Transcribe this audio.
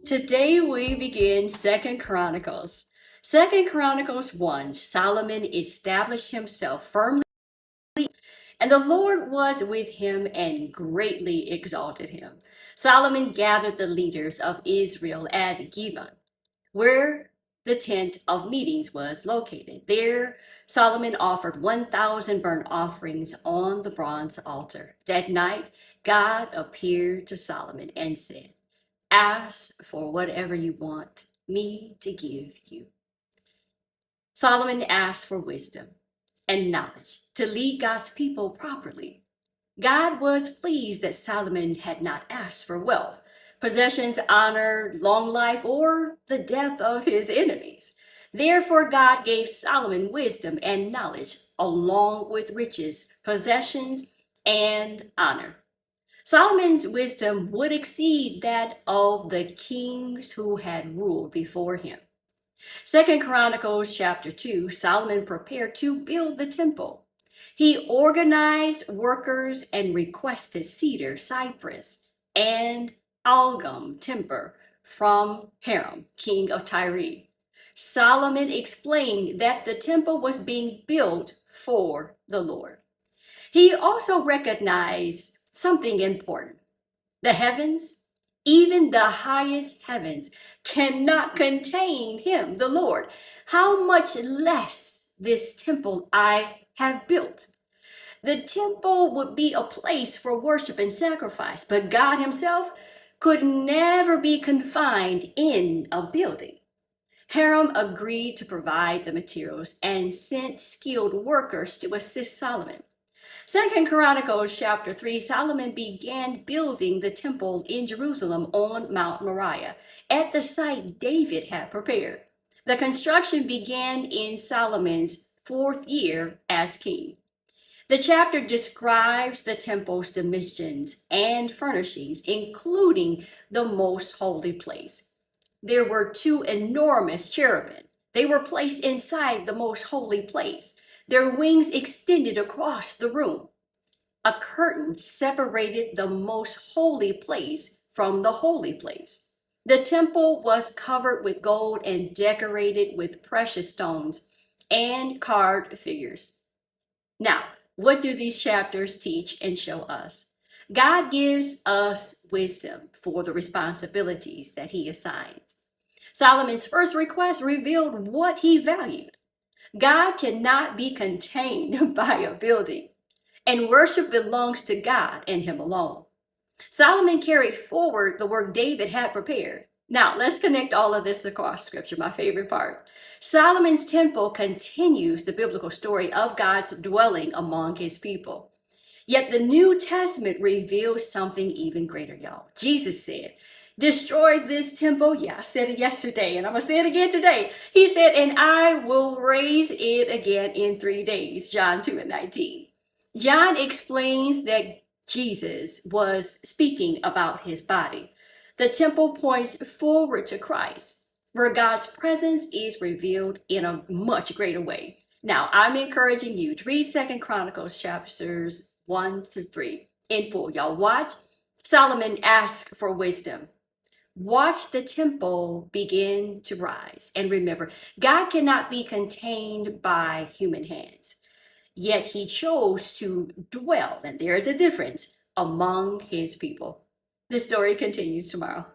Today we begin Second Chronicles. Second Chronicles 1, Solomon established himself firmly, and the Lord was with him and greatly exalted him. Solomon gathered the leaders of Israel at Gibeon, where the tent of meetings was located. There, Solomon offered 1,000 burnt offerings on the bronze altar. That night, God appeared to Solomon and said, "Ask for whatever you want me to give you." Solomon asked for wisdom and knowledge to lead God's people properly. God was pleased that Solomon had not asked for wealth, possessions, honor, long life, or the death of his enemies. Therefore, God gave Solomon wisdom and knowledge, along with riches, possessions, and honor. Solomon's wisdom would exceed that of the kings who had ruled before him. Second Chronicles chapter 2, Solomon prepared to build the temple. He organized workers and requested cedar, cypress, and algum timber from Hiram, king of Tyre. Solomon explained that the temple was being built for the Lord. He also recognized something important. The heavens, even the highest heavens, cannot contain him, the Lord. How much less this temple I have built? The temple would be a place for worship and sacrifice, but God himself could never be confined in a building. Hiram agreed to provide the materials and sent skilled workers to assist Solomon. Second Chronicles chapter 3, Solomon began building the temple in Jerusalem on Mount Moriah, at the site David had prepared. The construction began in Solomon's fourth year as king. The chapter describes the temple's dimensions and furnishings, including the most holy place. There were two enormous cherubim. They were placed inside the most holy place. Their wings extended across the room. A curtain separated the most holy place from the holy place. The temple was covered with gold and decorated with precious stones and carved figures. Now, what do these chapters teach and show us? God gives us wisdom for the responsibilities that he assigns. Solomon's first request revealed what he valued. God cannot be contained by a building, and worship belongs to God and him alone. Solomon carried forward the work David had prepared. Now, let's connect all of this across scripture, my favorite part. Solomon's temple continues the biblical story of God's dwelling among his people. Yet the New Testament reveals something even greater, y'all. Jesus said, "Destroy this temple." Yeah, I said it yesterday, and I'm going to say it again today. He said, "And I will raise it again in 3 days." John 2:19. John explains that Jesus was speaking about his body. The temple points forward to Christ, where God's presence is revealed in a much greater way. Now, I'm encouraging you to read Second Chronicles chapters 1 to 3 in full. Y'all watch. Solomon asked for wisdom. Watch the temple begin to rise. And remember, God cannot be contained by human hands. Yet he chose to dwell, and there is a difference, among his people. The story continues tomorrow.